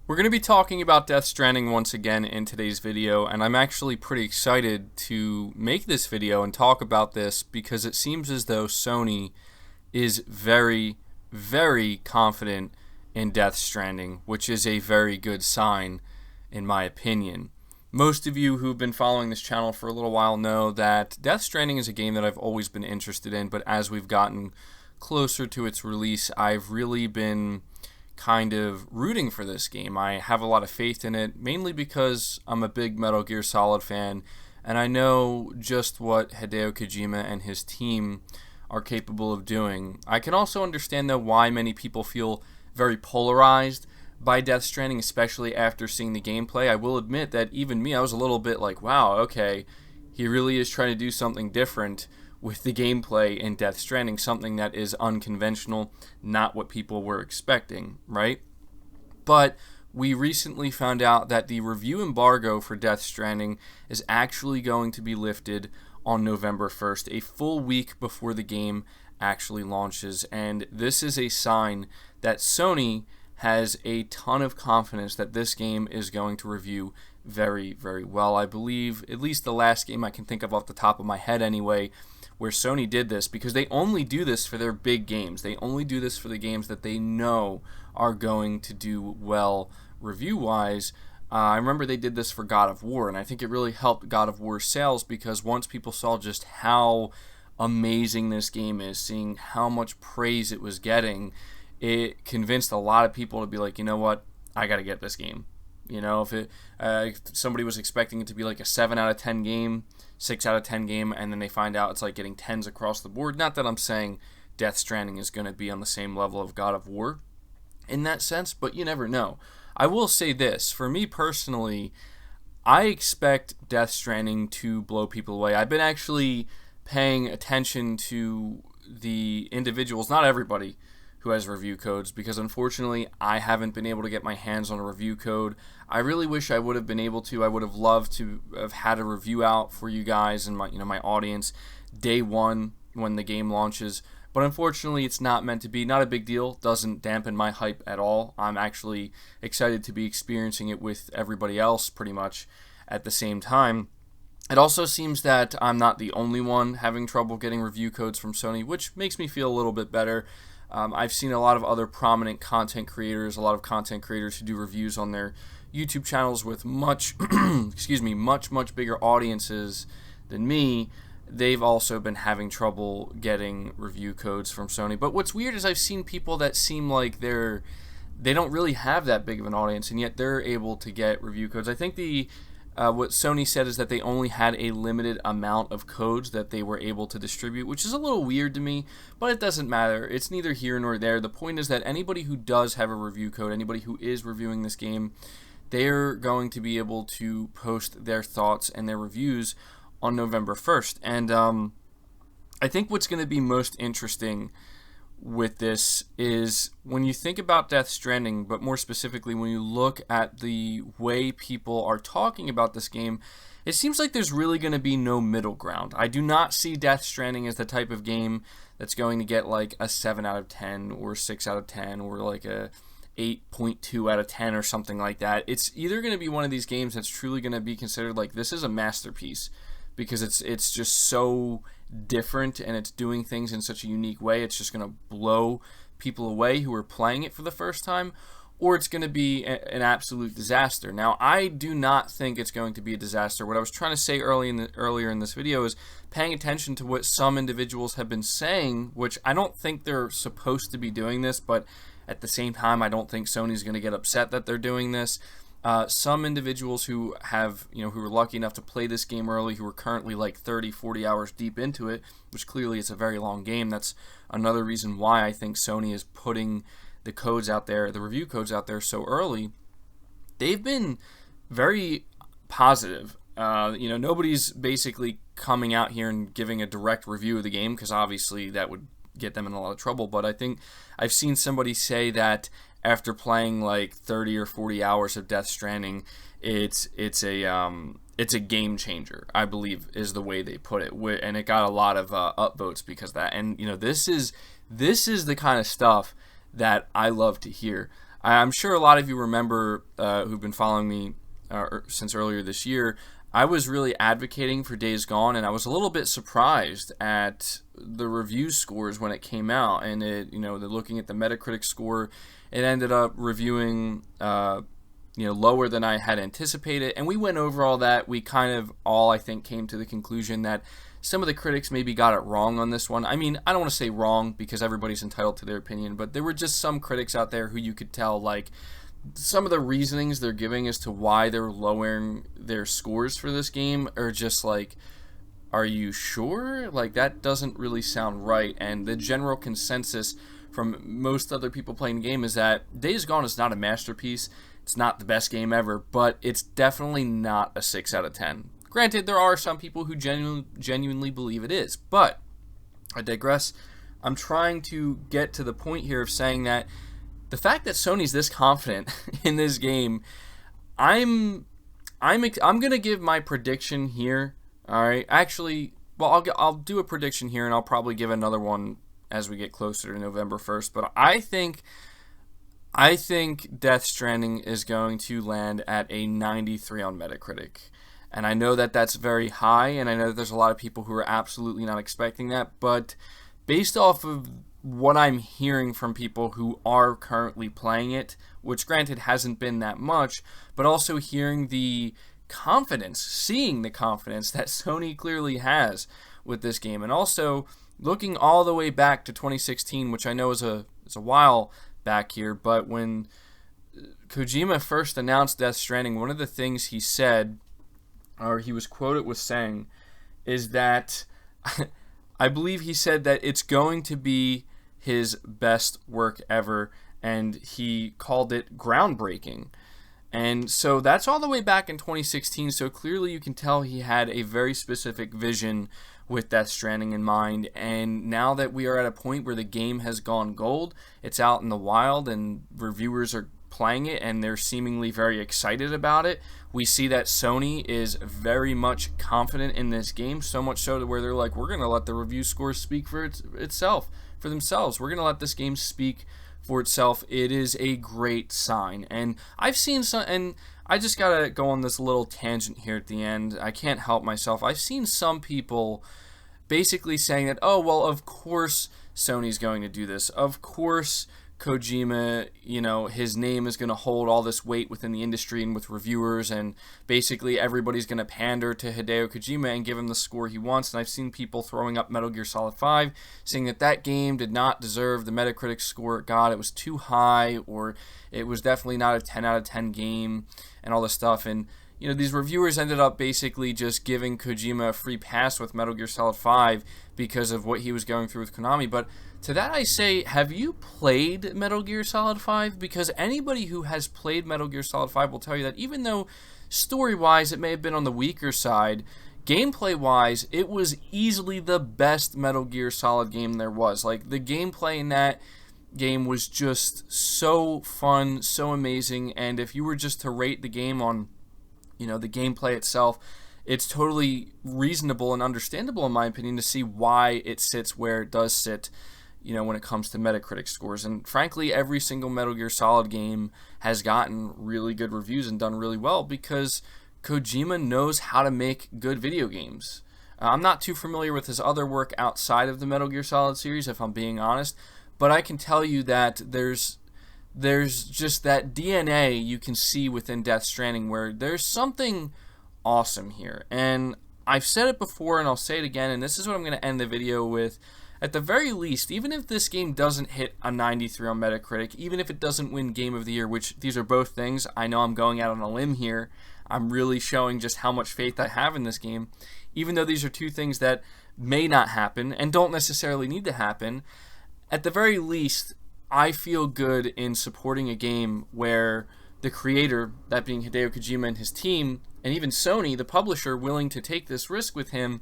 We're going to be talking about Death Stranding once again in today's video, and I'm actually pretty excited to make this video and talk about this because it seems as though Sony is very, very confident in Death Stranding, which is a very good sign, in my opinion. Most of you who've been following this channel for a little while know that Death Stranding is a game that I've always been interested in, but as we've gotten closer to its release, I've really been kind of rooting for this game. I have a lot of faith in it, mainly because I'm a big Metal Gear Solid fan, and I know just what Hideo Kojima and his team are capable of doing. I can also understand, though, why many people feel very polarized by Death Stranding, especially after seeing the gameplay. I will admit that even me, I was a little bit like, wow, okay, he really is trying to do something different with the gameplay in Death Stranding, something that is unconventional, not what people were expecting, right? But we recently found out that the review embargo for Death Stranding is actually going to be lifted on November 1st, a full week before the game actually launches, and this is a sign that Sony has a ton of confidence that this game is going to review very, very well. I believe, at least the last game I can think of off the top of my head anyway, where Sony did this, because they only do this for their big games. They only do this for the games that they know are going to do well review-wise. I remember they did this for God of War, and I think it really helped God of War's sales, because once people saw just how amazing this game is, seeing how much praise it was getting, it convinced a lot of people to be like, you know what, I gotta get this game. You know, if somebody was expecting it to be like a 7 out of 10 game, 6 out of 10 game, and then they find out it's like getting 10s across the board. Not that I'm saying Death Stranding is going to be on the same level of God of War in that sense, but you never know. I will say this, for me personally, I expect Death Stranding to blow people away. I've been actually paying attention to the individuals, not everybody, who has review codes, because unfortunately I haven't been able to get my hands on a review code. I really wish I would have been able to. I would have loved to have had a review out for you guys and my audience day one when the game launches, but unfortunately it's not meant to be. Not a big deal, doesn't dampen my hype at all. I'm actually excited to be experiencing it with everybody else pretty much at the same time. It also seems that I'm not the only one having trouble getting review codes from Sony, which makes me feel a little bit better. I've seen a lot of other prominent content creators, a lot of content creators who do reviews on their YouTube channels with much, much bigger audiences than me. They've also been having trouble getting review codes from Sony. But what's weird is I've seen people that seem like they don't really have that big of an audience, and yet they're able to get review codes. I think what Sony said is that they only had a limited amount of codes that they were able to distribute, which is a little weird to me, but it doesn't matter. It's neither here nor there. The point is that anybody who does have a review code, anybody who is reviewing this game, they're going to be able to post their thoughts and their reviews on November 1st. And I think what's going to be most interesting with this is when you think about Death Stranding, but more specifically when you look at the way people are talking about this game, it seems like there's really going to be no middle ground. I do not see Death Stranding as the type of game that's going to get like a 7 out of 10 or 6 out of 10 or like a 8.2 out of 10 or something like that. It's either going to be one of these games that's truly going to be considered like this is a masterpiece, because it's just so different and it's doing things in such a unique way. It's just going to blow people away who are playing it for the first time, or it's going to be an absolute disaster. Now, I do not think it's going to be a disaster. What I was trying to say earlier in this video is paying attention to what some individuals have been saying, which I don't think they're supposed to be doing this, but at the same time, I don't think Sony's going to get upset that they're doing this. Some individuals who have, who were lucky enough to play this game early, who are currently like 30, 40 hours deep into it, which clearly is a very long game. That's another reason why I think Sony is putting the codes out there, the review codes out there so early. They've been very positive. Nobody's basically coming out here and giving a direct review of the game, because obviously that would get them in a lot of trouble. But I think I've seen somebody say that after playing like 30 or 40 hours of Death Stranding, it's a game changer, I believe is the way they put it, and it got a lot of upvotes because of that. And this is the kind of stuff that I love to hear. I'm sure a lot of you remember who've been following me since earlier this year. I was really advocating for Days Gone, and I was a little bit surprised at the review scores when it came out. And they're looking at the Metacritic score, it ended up reviewing lower than I had anticipated. And we went over all that. We kind of all, I think, came to the conclusion that some of the critics maybe got it wrong on this one. I mean, I don't want to say wrong because everybody's entitled to their opinion, but there were just some critics out there who you could tell, like, some of the reasonings they're giving as to why they're lowering their scores for this game are just like, are you sure? Like, that doesn't really sound right. And the general consensus from most other people playing the game is that Days Gone is not a masterpiece. It's not the best game ever, but it's definitely not a 6 out of 10. Granted, there are some people who genuinely believe it is, but I digress. I'm trying to get to the point here of saying that the fact that Sony's this confident in this game, I'm gonna give my prediction here. All right, actually, well, I'll do a prediction here, and I'll probably give another one as we get closer to November 1st. But I think Death Stranding is going to land at a 93 on Metacritic. And I know that that's very high, and I know that there's a lot of people who are absolutely not expecting that, but based off of what I'm hearing from people who are currently playing it, which granted hasn't been that much, but also hearing the confidence, seeing the confidence that Sony clearly has with this game, and also looking all the way back to 2016, which I know is a while back here, but when Kojima first announced Death Stranding, one of the things he said, or he was quoted with saying, is that I believe he said that it's going to be his best work ever, and he called it groundbreaking. And so that's all the way back in 2016, so clearly you can tell he had a very specific vision with Death Stranding in mind. And now that we are at a point where the game has gone gold, it's out in the wild and reviewers are playing it and they're seemingly very excited about it, we see that Sony is very much confident in this game, so much so to where they're like, we're going to let the review scores speak for themselves. We're going to let this game speak for itself. It is a great sign. And I've seen some, and I just got to go on this little tangent here at the end. I can't help myself. I've seen some people basically saying that, oh, well, of course Sony's going to do this. Of course Kojima, his name is going to hold all this weight within the industry and with reviewers, and basically everybody's going to pander to Hideo Kojima and give him the score he wants. And I've seen people throwing up Metal Gear Solid 5, saying that that game did not deserve the Metacritic score it got. It was too high, or it was definitely not a 10 out of 10 game, and all this stuff. And these reviewers ended up basically just giving Kojima a free pass with Metal Gear Solid 5 because of what he was going through with Konami. But to that I say, have you played Metal Gear Solid 5? Because anybody who has played Metal Gear Solid 5 will tell you that even though story-wise it may have been on the weaker side, gameplay-wise it was easily the best Metal Gear Solid game there was. Like, the gameplay in that game was just so fun, so amazing, and if you were just to rate the game on the gameplay itself, it's totally reasonable and understandable, in my opinion, to see why it sits where it does sit, when it comes to Metacritic scores. And frankly, every single Metal Gear Solid game has gotten really good reviews and done really well because Kojima knows how to make good video games. I'm not too familiar with his other work outside of the Metal Gear Solid series, if I'm being honest, but I can tell you that there's just that DNA you can see within Death Stranding where there's something awesome here. And I've said it before and I'll say it again, and this is what I'm going to end the video with. At the very least, even if this game doesn't hit a 93 on Metacritic, even if it doesn't win Game of the Year, which these are both things, I know I'm going out on a limb here, I'm really showing just how much faith I have in this game, even though these are two things that may not happen and don't necessarily need to happen, at the very least, I feel good in supporting a game where the creator, that being Hideo Kojima and his team, and even Sony, the publisher, willing to take this risk with him.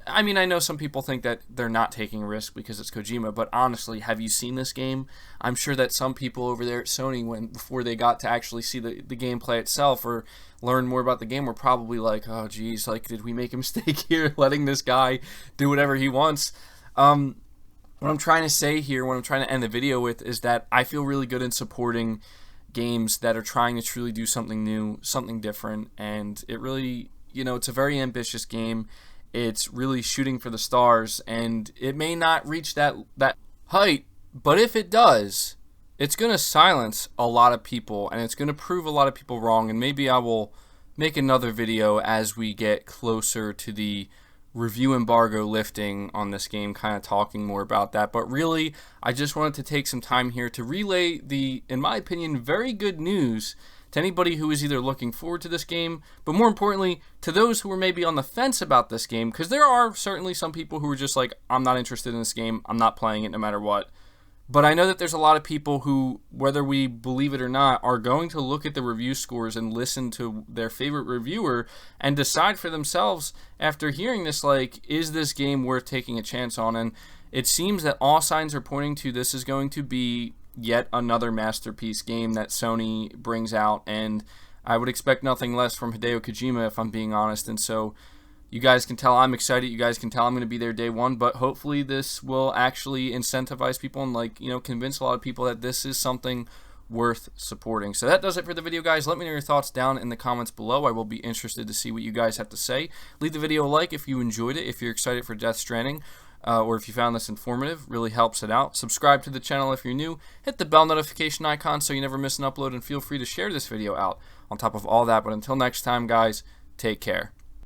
I mean, I know some people think that they're not taking a risk because it's Kojima, but honestly, have you seen this game? I'm sure that some people over there at Sony, before they got to actually see the gameplay itself or learn more about the game, were probably like, oh geez, like, did we make a mistake here letting this guy do whatever he wants? What I'm trying to say here, what I'm trying to end the video with, is that I feel really good in supporting games that are trying to truly do something new, something different, and it really, it's a very ambitious game. It's really shooting for the stars, and it may not reach that height, but if it does, it's going to silence a lot of people, and it's going to prove a lot of people wrong, and maybe I will make another video as we get closer to the review embargo lifting on this game, kind of talking more about that. But really, I just wanted to take some time here to relay the, in my opinion, very good news to anybody who is either looking forward to this game, but more importantly, to those who are maybe on the fence about this game, because there are certainly some people who are just like, I'm not interested in this game, I'm not playing it no matter what. But I know that there's a lot of people who, whether we believe it or not, are going to look at the review scores and listen to their favorite reviewer and decide for themselves after hearing this, like, is this game worth taking a chance on? And it seems that all signs are pointing to this is going to be yet another masterpiece game that Sony brings out, and I would expect nothing less from Hideo Kojima, if I'm being honest. And so you guys can tell I'm excited. You guys can tell I'm going to be there day one, but hopefully this will actually incentivize people and, convince a lot of people that this is something worth supporting. So that does it for the video, guys. Let me know your thoughts down in the comments below. I will be interested to see what you guys have to say. Leave the video a like if you enjoyed it, if you're excited for Death Stranding, or if you found this informative. Really helps it out. Subscribe to the channel if you're new. Hit the bell notification icon so you never miss an upload, and feel free to share this video out on top of all that. But until next time, guys, take care.